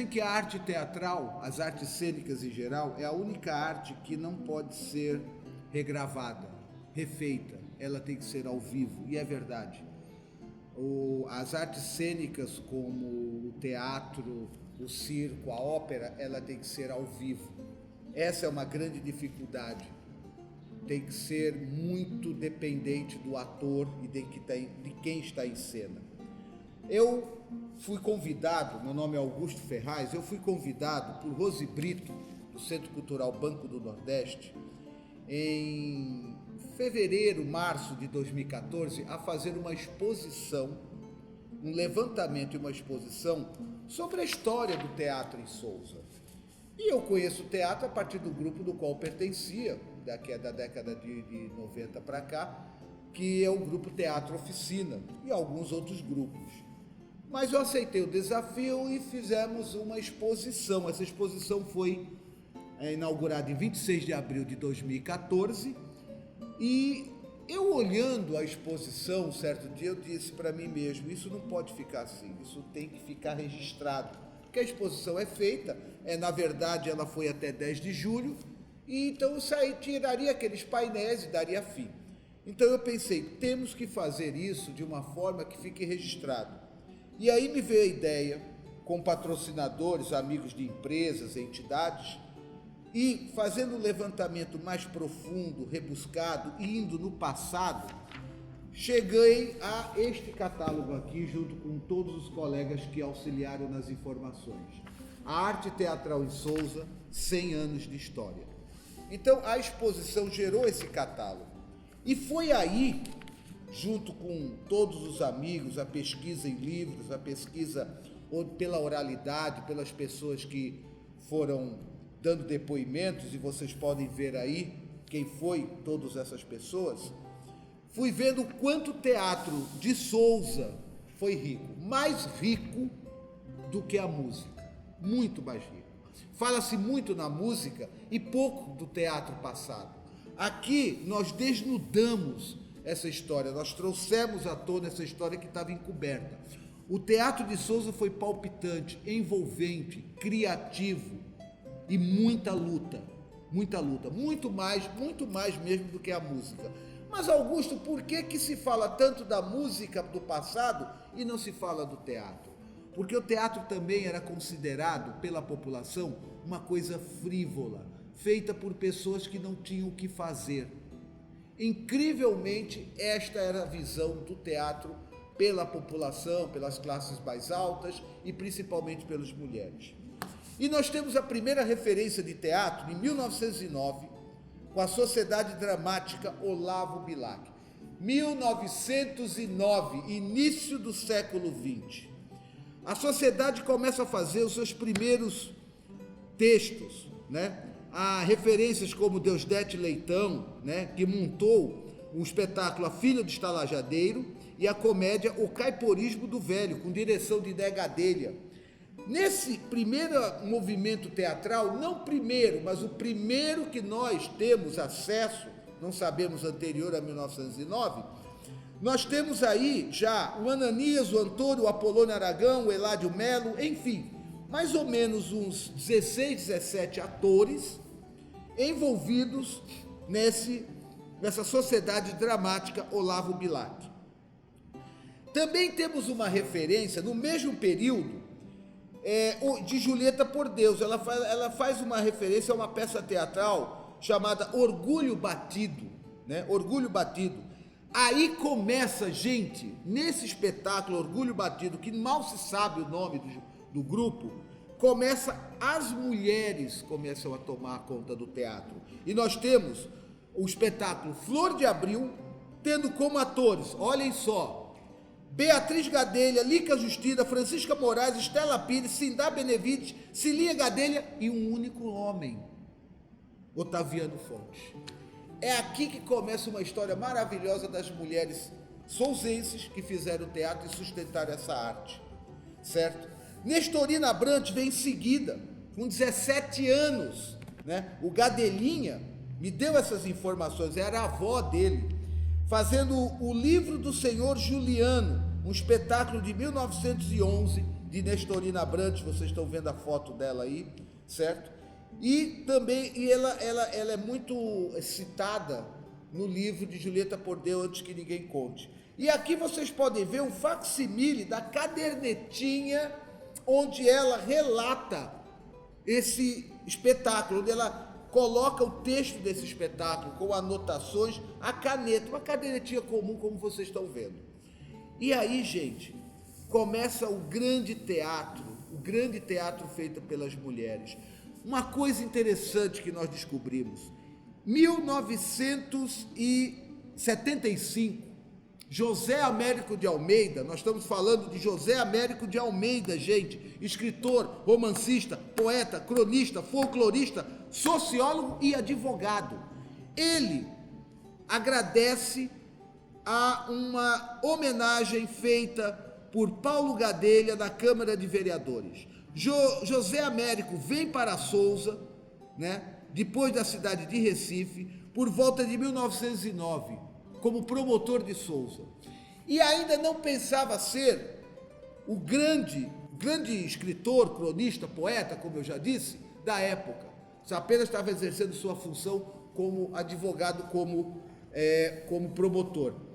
Dizem que a arte teatral, as artes cênicas em geral, é a única arte que não pode ser regravada, refeita. Ela tem que ser ao vivo, e é verdade. As artes cênicas, como o teatro, o circo, a ópera, ela tem que ser ao vivo. Essa é uma grande dificuldade. Tem que ser muito dependente do ator e de quem está em cena. Eu fui convidado, meu nome é Augusto Ferraz, eu fui convidado por Rose Brito, do Centro Cultural Banco do Nordeste, em fevereiro, março de 2014, a fazer uma exposição, um levantamento e uma exposição sobre a história do teatro em Sousa. E eu conheço o teatro a partir do grupo do qual pertencia, que é da década de 90 para cá, que é o grupo Teatro Oficina e alguns outros grupos. Mas eu aceitei o desafio e fizemos uma exposição. Essa exposição foi inaugurada em 26 de abril de 2014 e eu olhando a exposição, certo dia, eu disse para mim mesmo, isso não pode ficar assim, isso tem que ficar registrado, porque a exposição é feita, na verdade ela foi até 10 de julho, e então eu tiraria aqueles painéis e daria fim. Então eu pensei, temos que fazer isso de uma forma que fique registrado. E aí me veio a ideia, com patrocinadores, amigos de empresas, entidades, e fazendo um levantamento mais profundo, rebuscado, indo no passado, cheguei a este catálogo aqui, junto com todos os colegas que auxiliaram nas informações. A Arte Teatral em Sousa, 100 anos de história. Então, a exposição gerou esse catálogo. E foi aí, junto com todos os amigos, a pesquisa em livros, a pesquisa pela oralidade, pelas pessoas que foram dando depoimentos, e vocês podem ver aí quem foi todas essas pessoas, fui vendo o quanto o teatro de Sousa foi rico, mais rico do que a música, muito mais rico. Fala-se muito na música e pouco do teatro passado. Aqui nós desnudamos essa história, nós trouxemos à tona essa história que estava encoberta. O teatro de Sousa foi palpitante, envolvente, criativo e muita luta, muito mais mesmo do que a música. Mas, Augusto, por que se fala tanto da música do passado e não se fala do teatro? Porque o teatro também era considerado pela população uma coisa frívola, feita por pessoas que não tinham o que fazer. Incrivelmente, esta era a visão do teatro pela população, pelas classes mais altas e principalmente pelas mulheres. E nós temos a primeira referência de teatro em 1909, com a Sociedade Dramática Olavo Bilac. 1909, início do século XX. A sociedade começa a fazer os seus primeiros textos, né? Há referências como Deusdete Leitão, né, que montou um espetáculo A Filha do Estalajadeiro, e a comédia O Caiporismo do Velho, com direção de Dé Gadelha. Nesse primeiro movimento teatral, não primeiro, mas o primeiro que nós temos acesso, não sabemos anterior a 1909, nós temos aí já o Ananias, o Antônio, o Apolônio Aragão, o Eládio Melo, enfim, mais ou menos uns 16, 17 atores envolvidos nessa sociedade dramática Olavo Bilac. Também temos uma referência, no mesmo período, de Julieta por Deus. Ela faz uma referência a uma peça teatral chamada Orgulho Batido, né? Orgulho Batido. Aí começa, gente, nesse espetáculo Orgulho Batido, que mal se sabe o nome do grupo, as mulheres começam a tomar conta do teatro. E nós temos o espetáculo Flor de Abril, tendo como atores, olhem só, Beatriz Gadelha, Lica Justina, Francisca Moraes, Estela Pires, Sindá Benevides, Cilinha Gadelha e um único homem, Otaviano Fontes. É aqui que começa uma história maravilhosa das mulheres sousenses que fizeram teatro e sustentaram essa arte, certo? Nestorina Abrantes vem em seguida, com 17 anos, né? O Gadelinha me deu essas informações, era a avó dele, fazendo o Livro do Senhor Juliano, um espetáculo de 1911, de Nestorina Abrantes, vocês estão vendo a foto dela aí, certo? E também ela é muito citada no livro de Julieta Pordeu, Antes que Ninguém Conte. E aqui vocês podem ver um facsimile da cadernetinha onde ela relata esse espetáculo, onde ela coloca o texto desse espetáculo com anotações, a caneta, uma cadernetinha comum, como vocês estão vendo. E aí, gente, começa o grande teatro feito pelas mulheres. Uma coisa interessante que nós descobrimos, 1975, José Américo de Almeida, nós estamos falando de José Américo de Almeida, gente, escritor, romancista, poeta, cronista, folclorista, sociólogo e advogado. Ele agradece a uma homenagem feita por Paulo Gadelha na Câmara de Vereadores. José Américo vem para Sousa, né, depois da cidade de Recife, por volta de 1909, como promotor de Sousa. E ainda não pensava ser o grande escritor, cronista, poeta, como eu já disse, da época. Apenas estava exercendo sua função como advogado, como promotor.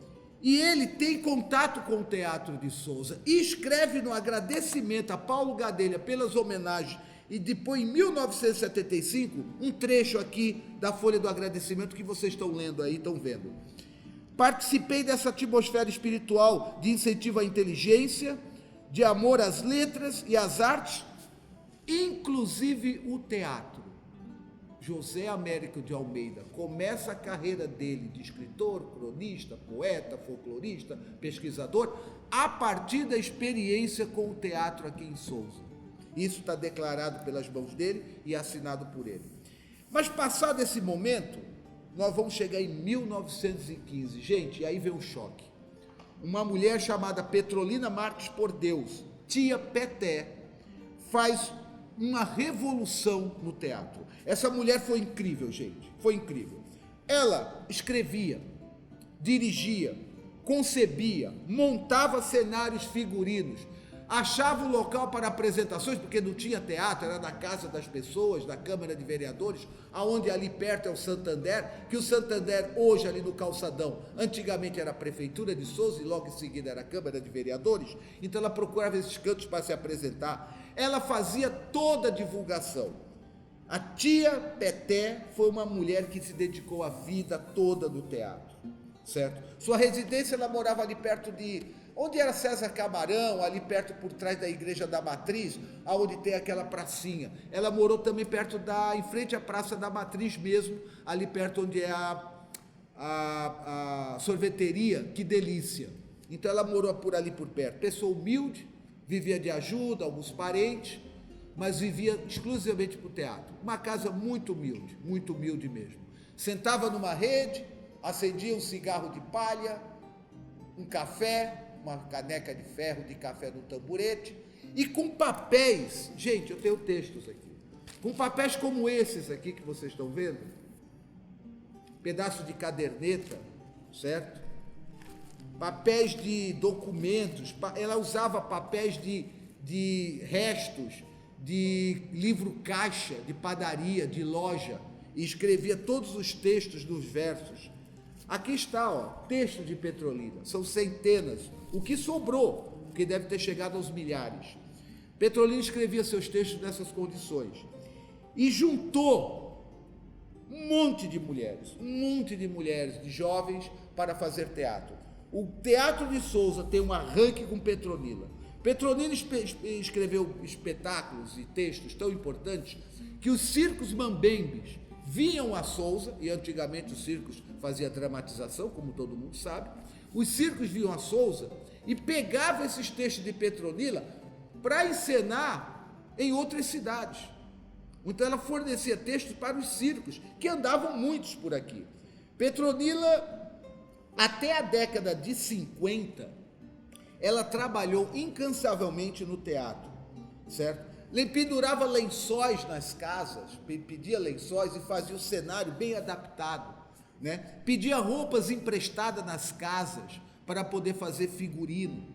E ele tem contato com o Teatro de Sousa e escreve no agradecimento a Paulo Gadelha pelas homenagens, e depois, em 1975, um trecho aqui da folha do agradecimento que vocês estão lendo aí, estão vendo. Participei dessa atmosfera espiritual de incentivo à inteligência, de amor às letras e às artes, inclusive o teatro. José Américo de Almeida começa a carreira dele de escritor, cronista, poeta, folclorista, pesquisador, a partir da experiência com o teatro aqui em Sousa. Isso está declarado pelas mãos dele e assinado por ele. Mas passado esse momento, nós vamos chegar em 1915. Gente, e aí vem um choque. Uma mulher chamada Petrolina Marques por Deus, tia Peté, faz uma revolução no teatro. Essa mulher foi incrível, gente, foi incrível. Ela escrevia, dirigia, concebia, montava cenários figurinos, achava o local para apresentações, porque não tinha teatro, era na casa das pessoas, da Câmara de Vereadores, aonde ali perto é o Santander, que o Santander hoje ali no Calçadão, antigamente era a Prefeitura de Sousa e logo em seguida era a Câmara de Vereadores, então ela procurava esses cantos para se apresentar. Ela fazia toda a divulgação. A tia Peté foi uma mulher que se dedicou a vida toda no teatro, certo? Sua residência, ela morava ali perto de onde era César Camarão, ali perto por trás da Igreja da Matriz, aonde tem aquela pracinha. Ela morou também em frente à Praça da Matriz mesmo, ali perto onde é a sorveteria, Que Delícia. Então ela morou por ali por perto. Pessoa humilde, vivia de ajuda, alguns parentes, mas vivia exclusivamente para o teatro. Uma casa muito humilde mesmo. Sentava numa rede, acendia um cigarro de palha, um café, uma caneca de ferro de café no tamborete, e com papéis, gente, eu tenho textos aqui, com papéis como esses aqui que vocês estão vendo, pedaço de caderneta, certo? Papéis de documentos, ela usava papéis de restos, de livro caixa, de padaria, de loja, e escrevia todos os textos dos versos. Aqui está, ó, texto de Petrolina, são centenas, o que sobrou, porque deve ter chegado aos milhares. Petrolina escrevia seus textos nessas condições e juntou um monte de mulheres, de jovens para fazer teatro. O Teatro de Sousa tem um arranque com Petrolina. Petrolina escreveu espetáculos e textos tão importantes que os circos mambembes vinham a Sousa, e antigamente os circos faziam dramatização, como todo mundo sabe, os circos vinham a Sousa e pegavam esses textos de Petrolina para encenar em outras cidades. Então ela fornecia textos para os circos, que andavam muitos por aqui. Petrolina, até a década de 50, ela trabalhou incansavelmente no teatro, certo? Pendurava lençóis nas casas, pedia lençóis e fazia o cenário bem adaptado, né? Pedia roupas emprestadas nas casas para poder fazer figurino.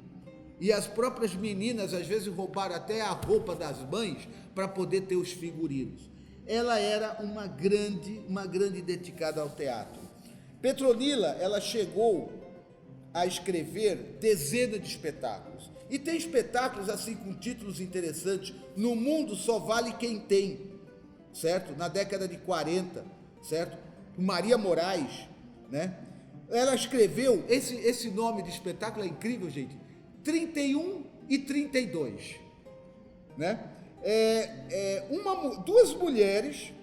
E as próprias meninas, às vezes, roubaram até a roupa das mães para poder ter os figurinos. Ela era uma grande dedicada ao teatro. Petronila, ela chegou a escrever dezenas de espetáculos. E tem espetáculos assim com títulos interessantes. No mundo só vale quem tem, certo? Na década de 40, certo? Maria Moraes, né? Ela escreveu, esse nome de espetáculo é incrível, gente, 31 e 32, né? Duas mulheres,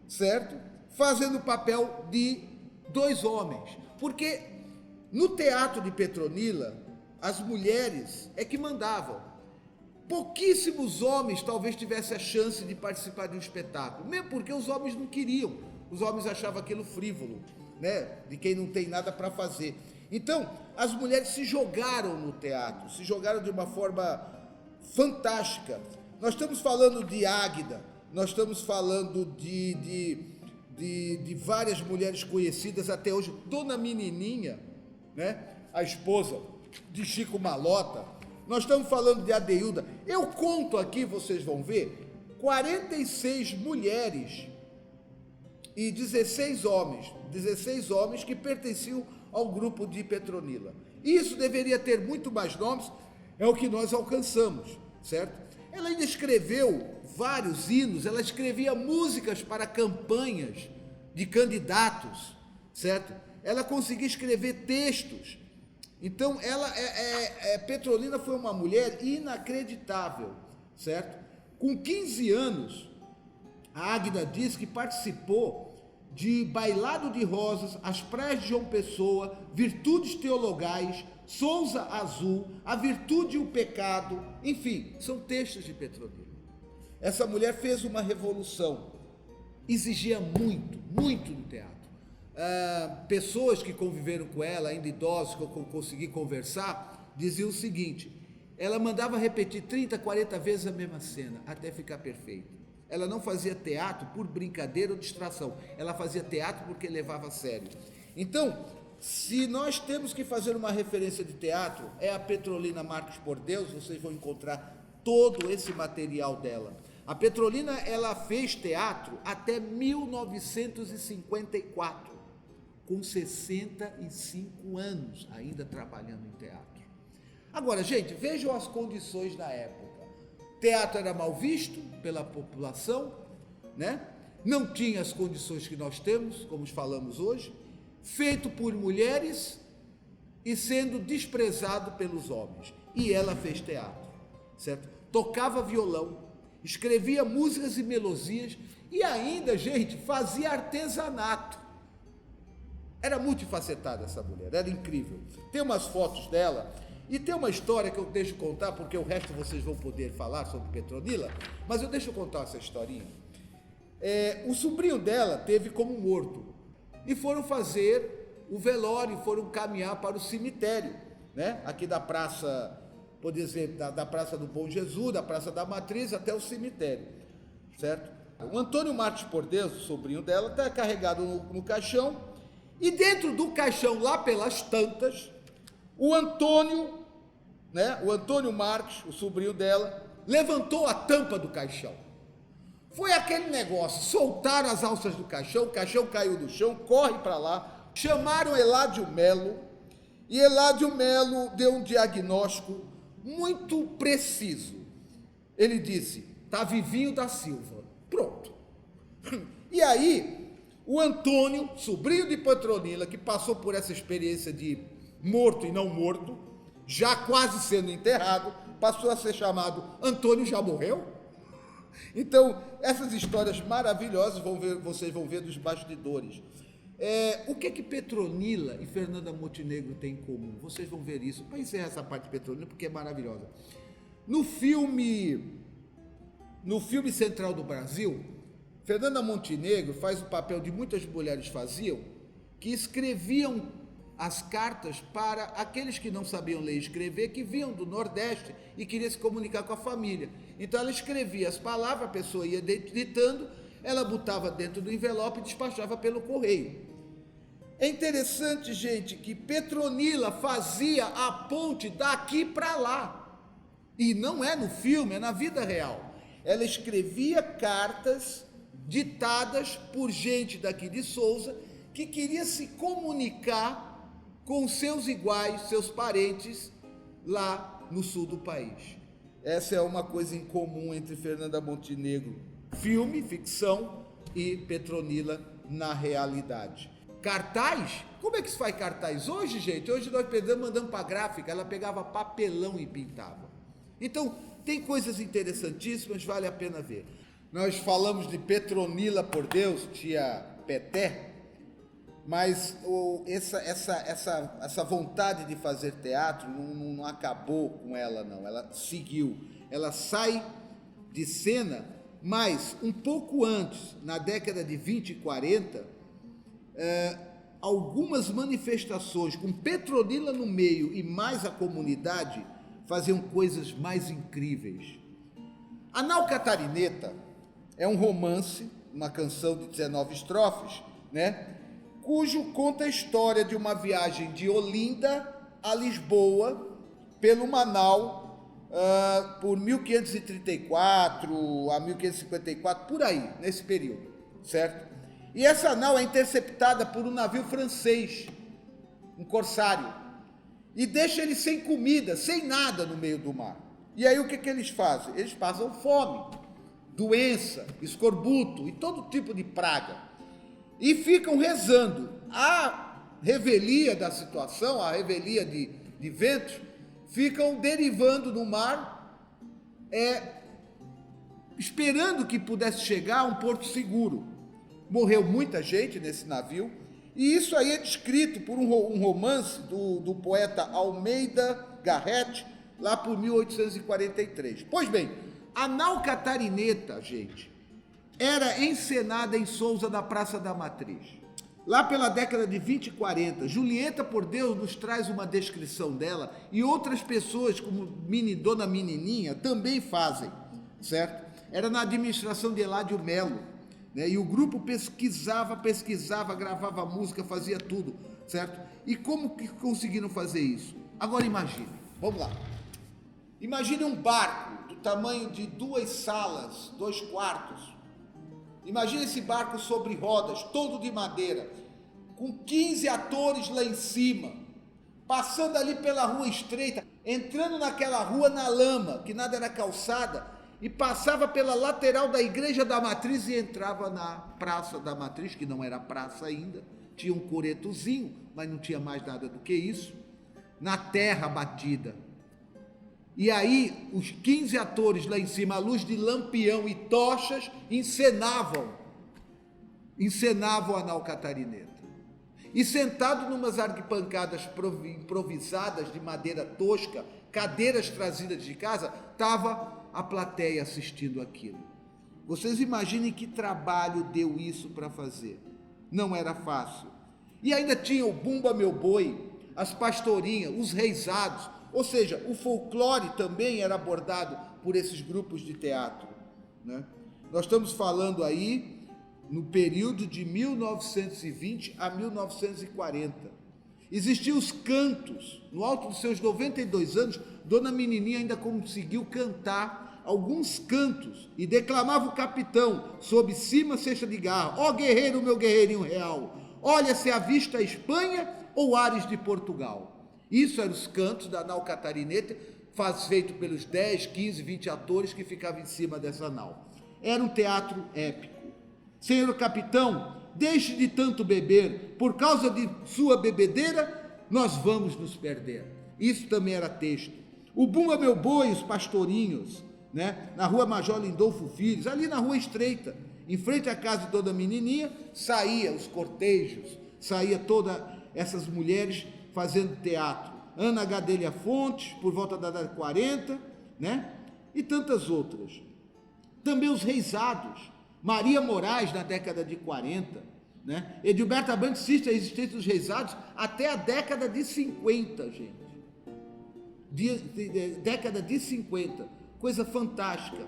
certo? Fazendo o papel de dois homens, porque no teatro de Petronila, as mulheres é que mandavam. Pouquíssimos homens talvez tivessem a chance de participar de um espetáculo, mesmo porque os homens não queriam, os homens achavam aquilo frívolo, né? De quem não tem nada para fazer. Então, as mulheres se jogaram no teatro, se jogaram de uma forma fantástica. Nós estamos falando de Águida, nós estamos falando de várias mulheres conhecidas até hoje. Dona Menininha, né? A esposa de Chico Malota. Nós estamos falando de Adeilda. Eu conto aqui, vocês vão ver, 46 mulheres e 16 homens que pertenciam ao grupo de Petronila. Isso deveria ter muito mais nomes, é o que nós alcançamos, certo? Ela ainda escreveu vários hinos, ela escrevia músicas para campanhas de candidatos, certo? Ela conseguia escrever textos. Então, Petronila foi uma mulher inacreditável, certo? Com 15 anos, a Águida diz que participou de Bailado de Rosas, As Praias de João Pessoa, Virtudes Teologais, Souza Azul, A Virtude e o Pecado, enfim, são textos de Petronila. Essa mulher fez uma revolução, exigia muito no teatro. Pessoas que conviveram com ela, ainda idosos, que eu consegui conversar, diziam o seguinte: ela mandava repetir 30, 40 vezes a mesma cena, até ficar perfeita. Ela não fazia teatro por brincadeira ou distração, ela fazia teatro porque levava a sério. Então, se nós temos que fazer uma referência de teatro, é a Petrolina Marques por Deus. Vocês vão encontrar todo esse material dela. A Petrolina, ela fez teatro até 1954, com 65 anos, ainda trabalhando em teatro. Agora, gente, vejam as condições da época. Teatro era mal visto pela população, né? Não tinha as condições que nós temos, como falamos hoje, feito por mulheres e sendo desprezado pelos homens. E ela fez teatro, certo? Tocava violão, escrevia músicas e melodias e ainda, gente, fazia artesanato. Era multifacetada essa mulher, era incrível. Tem umas fotos dela. E tem uma história que eu deixo contar, porque o resto vocês vão poder falar sobre Petronila, mas eu deixo contar essa historinha. O sobrinho dela teve como morto, e foram fazer o velório, foram caminhar para o cemitério, né? Aqui da praça, por dizer, da Praça do Bom Jesus, da Praça da Matriz, até o cemitério, certo? O Antônio Marques por Deus, o sobrinho dela, está carregado no caixão, e dentro do caixão, lá pelas tantas, o Antônio Marques, o sobrinho dela, levantou a tampa do caixão. Foi aquele negócio, soltaram as alças do caixão, o caixão caiu no chão, corre para lá, chamaram Eládio Melo, e Eládio Melo deu um diagnóstico muito preciso. Ele disse: tá Vivinho da Silva. Pronto. E aí, o Antônio, sobrinho de Petronila, que passou por essa experiência de morto e não morto, já quase sendo enterrado, passou a ser chamado Antônio Já Morreu. Então, essas histórias maravilhosas vocês vão ver dos bastidores. O que Petronila e Fernanda Montenegro têm em comum? Vocês vão ver isso. Para encerrar essa parte de Petronila, porque é maravilhosa. No filme Central do Brasil, Fernanda Montenegro faz o papel de muitas mulheres faziam, que escreviam as cartas para aqueles que não sabiam ler e escrever, que vinham do Nordeste e queriam se comunicar com a família. Então ela escrevia as palavras, a pessoa ia ditando, ela botava dentro do envelope e despachava pelo correio. É interessante, gente, que Petronila fazia a ponte daqui para lá. E não é no filme, é na vida real. Ela escrevia cartas ditadas por gente daqui de Sousa que queria se comunicar com seus iguais, seus parentes lá no sul do país. Essa é uma coisa em comum entre Fernanda Montenegro, filme, ficção, e Petronila na realidade. Cartaz? Como é que se faz cartaz hoje, gente? Hoje nós mandamos para a gráfica, ela pegava papelão e pintava. Então, tem coisas interessantíssimas, vale a pena ver. Nós falamos de Petronila, por Deus, tia Peté, mas essa vontade de fazer teatro não acabou com ela, não. Ela seguiu. Ela sai de cena, mas um pouco antes, na década de 20 e 40, algumas manifestações com Petronila no meio e mais a comunidade faziam coisas mais incríveis. A Nau Catarineta é um romance, uma canção de 19 estrofes, né? Cujo conta a história de uma viagem de Olinda a Lisboa pelo Manaus por 1534 a 1554, por aí, nesse período, certo? E essa nau é interceptada por um navio francês, um corsário, e deixa ele sem comida, sem nada no meio do mar. E aí o que eles fazem? Eles passam fome, doença, escorbuto e todo tipo de praga. E ficam rezando. A revelia da situação, a revelia de ventos, ficam derivando no mar, esperando que pudesse chegar a um porto seguro. Morreu muita gente nesse navio, e isso aí é descrito por um romance do poeta Almeida Garrett, lá por 1843. Pois bem, a Nau Catarineta, gente, era encenada em Sousa da Praça da Matriz. Lá pela década de 20 e 40, Julieta, por Deus, nos traz uma descrição dela, e outras pessoas, como Dona Menininha, também fazem, certo? Era na administração de Eládio Melo, né? E o grupo pesquisava, gravava música, fazia tudo, certo? E como que conseguiram fazer isso? Agora imagine, vamos lá. Imagine um barco do tamanho de 2 salas, 2 quartos. Imagine esse barco sobre rodas, todo de madeira, com 15 atores lá em cima, passando ali pela rua estreita, entrando naquela rua na lama, que nada era calçada, e passava pela lateral da Igreja da Matriz e entrava na Praça da Matriz, que não era praça ainda, tinha um coretozinho, mas não tinha mais nada do que isso, na terra batida. E aí, os 15 atores lá em cima, à luz de lampião e tochas, encenavam a Nau Catarineta. E sentado numas arquibancadas improvisadas de madeira tosca, cadeiras trazidas de casa, estava a plateia assistindo aquilo. Vocês imaginem que trabalho deu isso para fazer. Não era fácil. E ainda tinha o Bumba Meu Boi, as pastorinhas, os reisados, ou seja, o folclore também era abordado por esses grupos de teatro, né? Nós estamos falando aí no período de 1920 a 1940. Existiam os cantos. No alto dos seus 92 anos, Dona Menininha ainda conseguiu cantar alguns cantos e declamava o capitão, sob cima cesta de garra: ó guerreiro, meu guerreirinho real, olha se avista a Espanha ou Ares de Portugal. Isso eram os cantos da Nau Catarineta, feito pelos 10, 15, 20 atores que ficavam em cima dessa nau. Era um teatro épico. Senhor capitão, deixe de tanto beber, por causa de sua bebedeira, nós vamos nos perder. Isso também era texto. O Bumba Meu Boi, os pastorinhos, né? Na rua Major Lindolfo Filhos, ali na rua estreita, em frente à casa de Dona Menininha, saía os cortejos, saía todas essas mulheres fazendo teatro. Ana Gadelha Fontes, por volta da década de 40, né? E tantas outras. Também os reisados. Maria Moraes, na década de 40, né? Edilberto Abrantes insiste a existência dos reisados até a década de 50, gente. Década de 50. Coisa fantástica.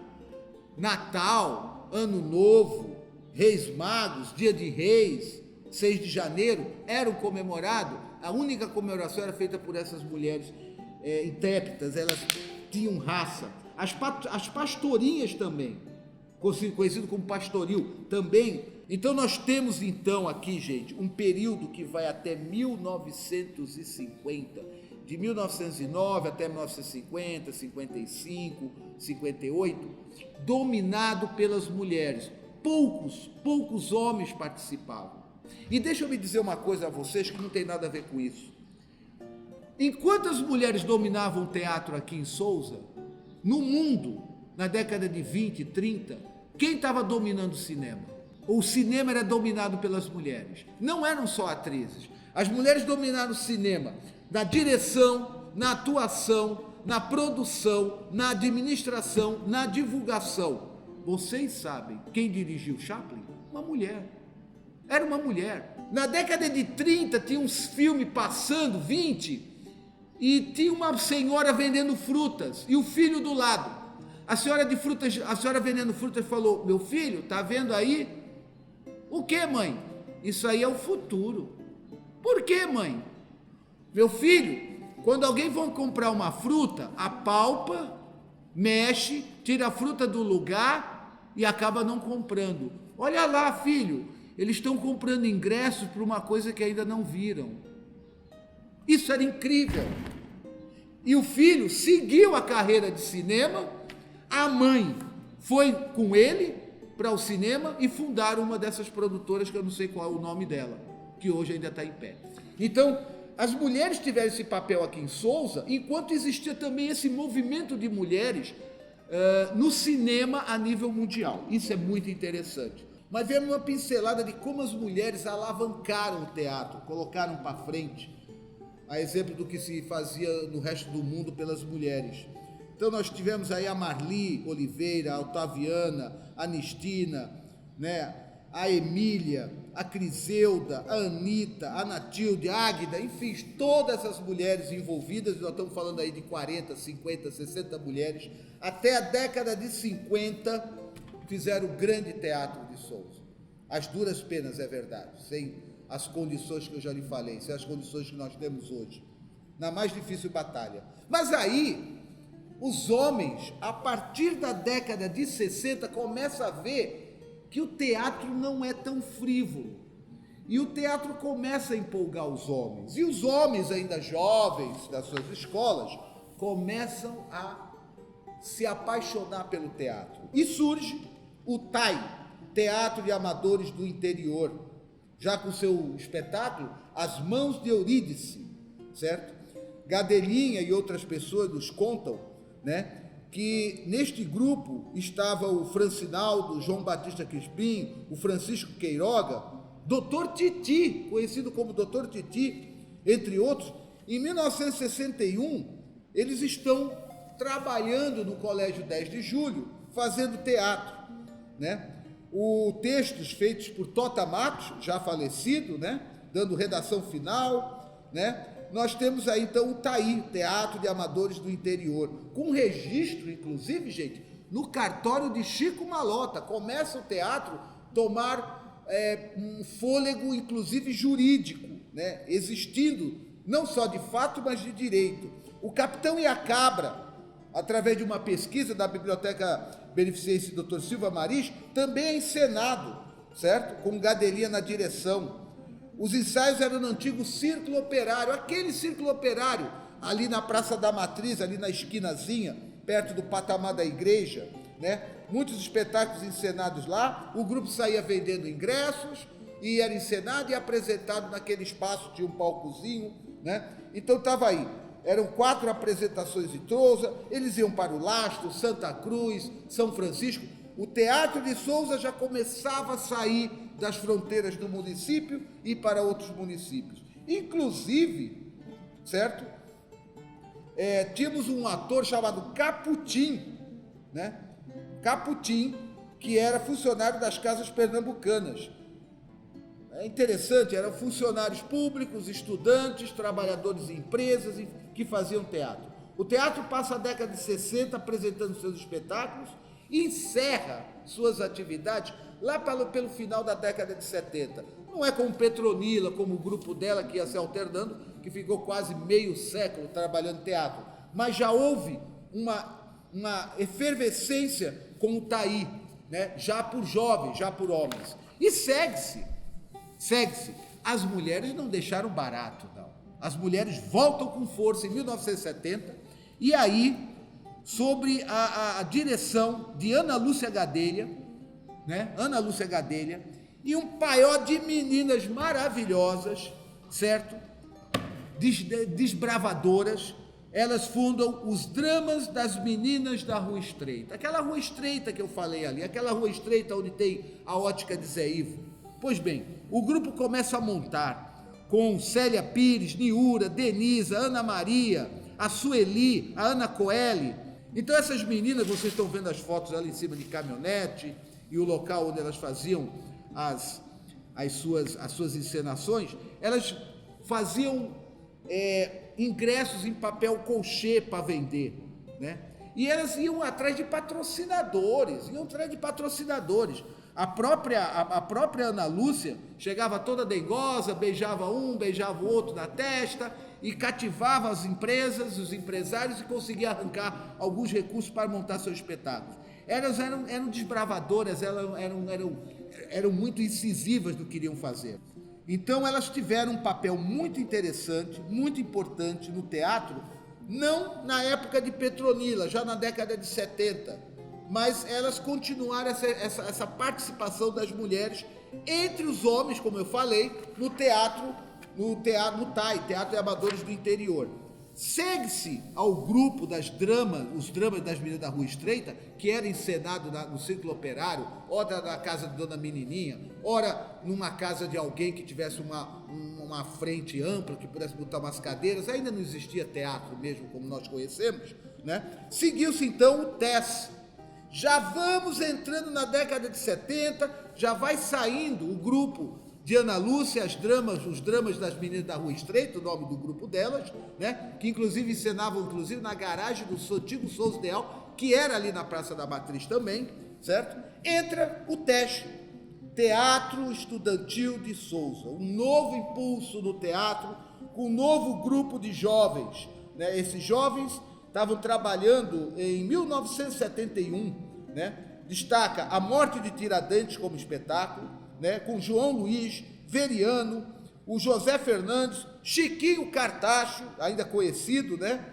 Natal, Ano Novo, Reis Magos, Dia de Reis, 6 de janeiro, eram comemorados. A única comemoração era feita por essas mulheres intérpretas, elas tinham raça. As pastorinhas também, conhecido como pastoril, também. Então nós temos então aqui, gente, um período que vai até 1950, de 1909 até 1950, 55, 58, dominado pelas mulheres. Poucos homens participavam. E deixa eu me dizer uma coisa a vocês que não tem nada a ver com isso. Enquanto as mulheres dominavam o teatro aqui em Sousa, no mundo, na década de 20, 30, quem estava dominando o cinema? O cinema era dominado pelas mulheres. Não eram só atrizes. As mulheres dominaram o cinema na direção, na atuação, na produção, na administração, na divulgação. Vocês sabem quem dirigiu Chaplin? Uma mulher. Era uma mulher. Na década de 30 tinha uns filmes passando, 20, e tinha uma senhora vendendo frutas e o filho do lado. A senhora vendendo frutas falou: meu filho, tá vendo aí? O que, mãe? Isso aí é o futuro. Por que, mãe? Meu filho, quando alguém vai comprar uma fruta, apalpa, mexe, tira a fruta do lugar e acaba não comprando. Olha lá, filho, eles estão comprando ingressos para uma coisa que ainda não viram. Isso era incrível. E o filho seguiu a carreira de cinema, a mãe foi com ele para o cinema e fundaram uma dessas produtoras, que eu não sei qual é o nome dela, que hoje ainda está em pé. Então, as mulheres tiveram esse papel aqui em Sousa, enquanto existia também esse movimento de mulheres no cinema a nível mundial. Isso é muito interessante. Mas vemos uma pincelada de como as mulheres alavancaram o teatro, colocaram para frente, a exemplo do que se fazia no resto do mundo pelas mulheres. Então nós tivemos aí a Marli Oliveira, a Otaviana, a Anistina, né? A Emília, a Criseuda, a Anitta, a Natilde, a Águida, enfim, todas as mulheres envolvidas. Nós estamos falando aí de 40, 50, 60 mulheres, até a década de 50 fizeram o grande teatro de Sousa. As duras penas, é verdade, sem as condições que eu já lhe falei, sem as condições que nós temos hoje, na mais difícil batalha. Mas aí, os homens, a partir da década de 60, começam a ver que o teatro não é tão frívolo. E o teatro começa a empolgar os homens. E os homens, ainda jovens, das suas escolas, começam a se apaixonar pelo teatro. E surge o TAI, Teatro de Amadores do Interior, já com seu espetáculo As Mãos de Eurídice, certo? Gadelinha e outras pessoas nos contam, né, que neste grupo estava o Francinaldo, João Batista Crispim, o Francisco Queiroga, Dr. Titi, conhecido como Dr. Titi, entre outros. Em 1961, eles estão trabalhando no Colégio 10 de Julho, fazendo teatro, né? Textos feitos por Tota Matos, já falecido, né? Dando redação final, né? Nós temos aí então o TAI, Teatro de Amadores do Interior, com registro, inclusive, gente, no cartório de Chico Malota. Começa o teatro a tomar um fôlego, inclusive jurídico, né? Existindo não só de fato, mas de direito. O Capitão e a Cabra, através de uma pesquisa da Biblioteca Beneficência Dr. Silva Maris, também é encenado, certo? Com Gadelinha na direção. Os ensaios eram no antigo Círculo Operário, aquele Círculo Operário, ali na Praça da Matriz, ali na esquinazinha, perto do patamar da igreja, né? Muitos espetáculos encenados lá, o grupo saía vendendo ingressos, e era encenado e apresentado naquele espaço, tinha um palcozinho, né? Então estava aí. Eram 4 apresentações de Sousa, eles iam para o Lastro, Santa Cruz, São Francisco. O Teatro de Sousa já começava a sair das fronteiras do município e para outros municípios. Inclusive, certo? Tínhamos um ator chamado Caputim, né? Caputim, que era funcionário das casas pernambucanas. É interessante, eram funcionários públicos, estudantes, trabalhadores em empresas que faziam teatro. O teatro passa a década de 60 apresentando seus espetáculos e encerra suas atividades lá pelo final da década de 70. Não é como Petronila, como o grupo dela que ia se alternando, que ficou quase meio século trabalhando teatro, mas já houve uma efervescência como está aí, né? Já por jovens, já por homens. E segue-se. As mulheres não deixaram barato, não. As mulheres voltam com força em 1970, e aí, sobre a direção de Ana Lúcia Gadelha, né? Ana Lúcia Gadelha, e um paiol de meninas maravilhosas, certo? Desbravadoras, elas fundam os Dramas das Meninas da Rua Estreita. Aquela rua estreita que eu falei ali, aquela rua estreita onde tem a ótica de Zé Ivo. Pois bem, o grupo começa a montar com Célia Pires, Niura, Denisa, Ana Maria, a Sueli, a Ana Coeli. Então essas meninas, vocês estão vendo as fotos ali em cima de caminhonete e o local onde elas faziam as suas encenações, elas faziam ingressos em papel colchê para vender, né? E elas iam atrás de patrocinadores, A própria Ana Lúcia chegava toda dengosa, beijava um, beijava o outro na testa e cativava as empresas, os empresários, e conseguia arrancar alguns recursos para montar seus espetáculos. Elas eram desbravadoras, eram muito incisivas no que queriam fazer. Então elas tiveram um papel muito interessante, muito importante no teatro, não na época de Petronila, já na década de 70, mas elas continuaram essa participação das mulheres entre os homens, como eu falei, no TAI, Teatro de Amadores do Interior. Segue-se ao grupo os dramas das Meninas da Rua Estreita, que era encenado no Círculo Operário, ora na casa de Dona Menininha, ora numa casa de alguém que tivesse uma frente ampla, que pudesse botar umas cadeiras. Ainda não existia teatro mesmo como nós conhecemos, né? Seguiu-se então o TES. Já vamos entrando na década de 70, já vai saindo o grupo de Ana Lúcia, os dramas das Meninas da Rua Estreita, o nome do grupo delas, né? Que inclusive encenavam na garagem do antigo Souza Ideal, que era ali na Praça da Matriz também, certo? Entra o TES, Teatro Estudantil de Souza, um novo impulso no teatro, com um novo grupo de jovens, né? Esses jovens estavam trabalhando em 1971, né? Destaca A Morte de Tiradentes como espetáculo, né? Com João Luiz, Veriano, o José Fernandes, Chiquinho Cartacho, ainda conhecido, né?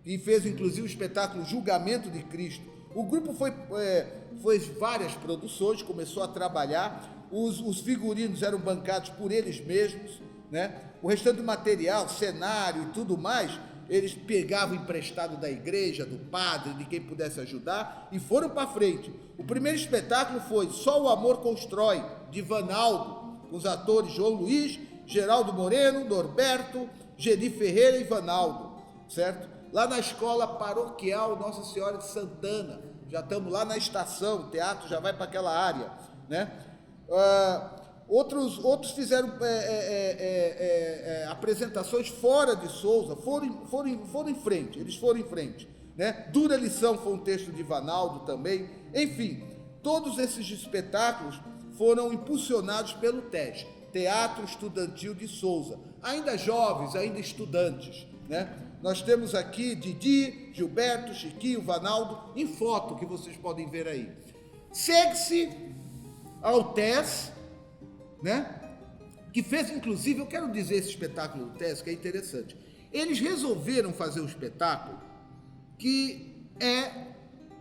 E fez inclusive o espetáculo Julgamento de Cristo. O grupo fez várias produções, começou a trabalhar, os figurinos eram bancados por eles mesmos, né? O restante do material, cenário e tudo mais, eles pegavam emprestado da igreja, do padre, de quem pudesse ajudar, e foram para frente. O primeiro espetáculo foi Só o Amor Constrói, de Vanaldo, com os atores João Luiz, Geraldo Moreno, Norberto, Geni Ferreira e Vanaldo, certo? Lá na escola paroquial Nossa Senhora de Santana, já estamos lá na estação, o teatro já vai para aquela área, né? Outros fizeram apresentações fora de Souza, foram em frente, eles foram em frente, né? Dura Lição foi um texto de Vanaldo também. Enfim, todos esses espetáculos foram impulsionados pelo TES, Teatro Estudantil de Souza, ainda jovens, ainda estudantes, né? Nós temos aqui Didi, Gilberto, Chiquinho, Vanaldo, em foto que vocês podem ver aí. Segue-se ao TES, né? Que fez, inclusive, eu quero dizer esse espetáculo do TES, que é interessante. Eles resolveram fazer um espetáculo que é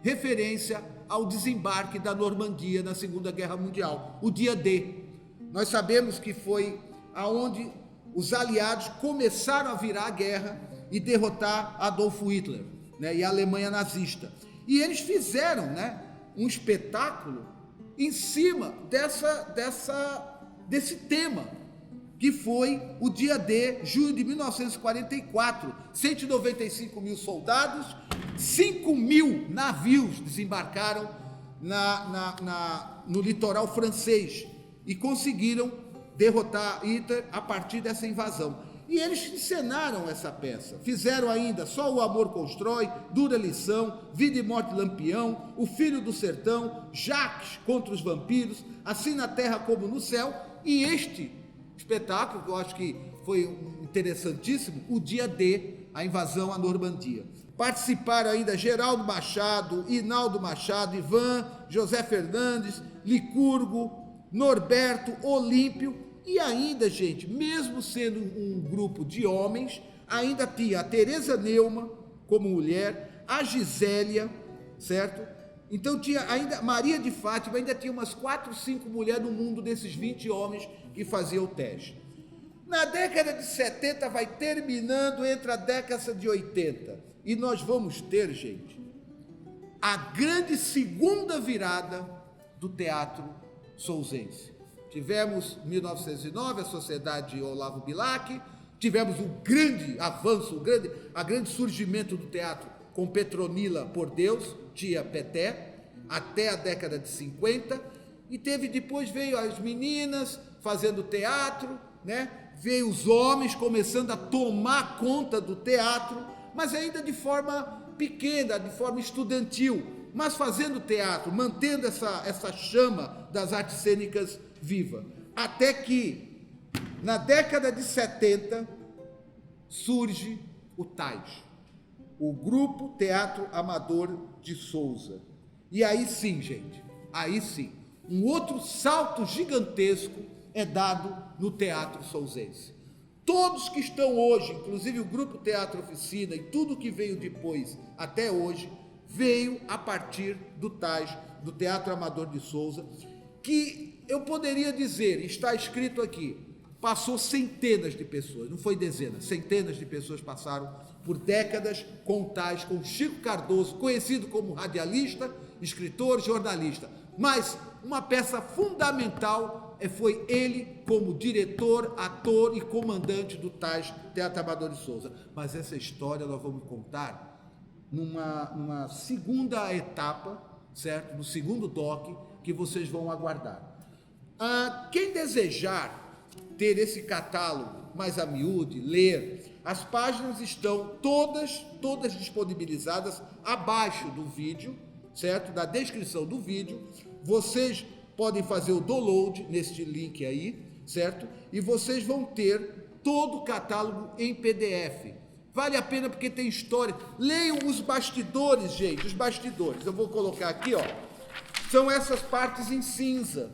referência ao desembarque da Normandia na Segunda Guerra Mundial, o dia D. Nós sabemos que foi aonde os aliados começaram a virar a guerra e derrotar Adolf Hitler, né, e a Alemanha nazista. E eles fizeram, né, um espetáculo em cima desse tema, que foi o dia D, junho de 1944, 195 mil soldados, 5 mil navios desembarcaram no litoral francês e conseguiram derrotar Hitler a partir dessa invasão. E eles encenaram essa peça, fizeram ainda Só o Amor Constrói, Dura Lição, Vida e Morte Lampião, O Filho do Sertão, Jacques contra os Vampiros, Assim na Terra como no Céu, e este espetáculo, que eu acho que foi interessantíssimo, o dia D, a invasão à Normandia. Participaram ainda Geraldo Machado, Hinaldo Machado, Ivan, José Fernandes, Licurgo, Norberto, Olímpio, e ainda, gente, mesmo sendo um grupo de homens, ainda tinha a Teresa Neuma como mulher, a Gisélia, certo? Então tinha ainda Maria de Fátima, ainda tinha umas 4, 5 mulheres no mundo desses 20 homens que faziam o teste. Na década de 70 vai terminando, entra a década de 80, e nós vamos ter, gente, a grande segunda virada do teatro souzense. Tivemos, em 1909, a Sociedade Olavo Bilac, tivemos o grande avanço, o grande surgimento do teatro com Petronila Por Deus, tia Peté, até a década de 50, e depois veio as meninas fazendo teatro, né? Veio os homens começando a tomar conta do teatro, mas ainda de forma pequena, de forma estudantil, mas fazendo teatro, mantendo essa chama das artes cênicas viva. Até que, na década de 70, surge o TAIS, o Grupo Teatro Amador de Souza. E aí sim, gente, aí sim, um outro salto gigantesco é dado no teatro souzense. Todos que estão hoje, inclusive o Grupo Teatro Oficina e tudo que veio depois até hoje, veio a partir do TAIS, do Teatro Amador de Souza, que eu poderia dizer, está escrito aqui, passou centenas de pessoas, não foi dezenas, centenas de pessoas passaram por décadas com o TAIS, com Chico Cardoso, conhecido como radialista, escritor, jornalista, mas uma peça fundamental foi ele como diretor, ator e comandante do TAIS, Teatro Amador de Souza. Mas essa história nós vamos contar numa segunda etapa, certo? No segundo DOC, que vocês vão aguardar. Quem desejar ter esse catálogo mais a miúde, ler, as páginas estão todas disponibilizadas abaixo do vídeo, certo? Da descrição do vídeo. Vocês podem fazer o download neste link aí, certo? E vocês vão ter todo o catálogo em PDF. Vale a pena porque tem história. Leiam os bastidores, gente, os bastidores. Eu vou colocar aqui, ó. São essas partes em cinza.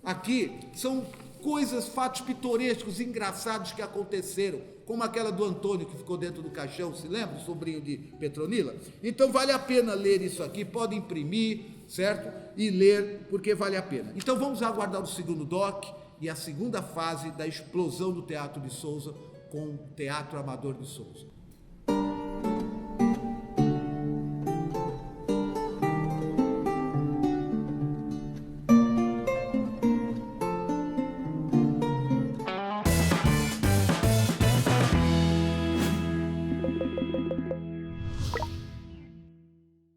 Aqui são coisas, fatos pitorescos, engraçados que aconteceram, como aquela do Antônio que ficou dentro do caixão, se lembra? O sobrinho de Petronila. Então vale a pena ler isso aqui, pode imprimir, certo? E ler, porque vale a pena. Então vamos aguardar o segundo DOC e a segunda fase da explosão do Teatro de Souza com o Teatro Amador de Souza.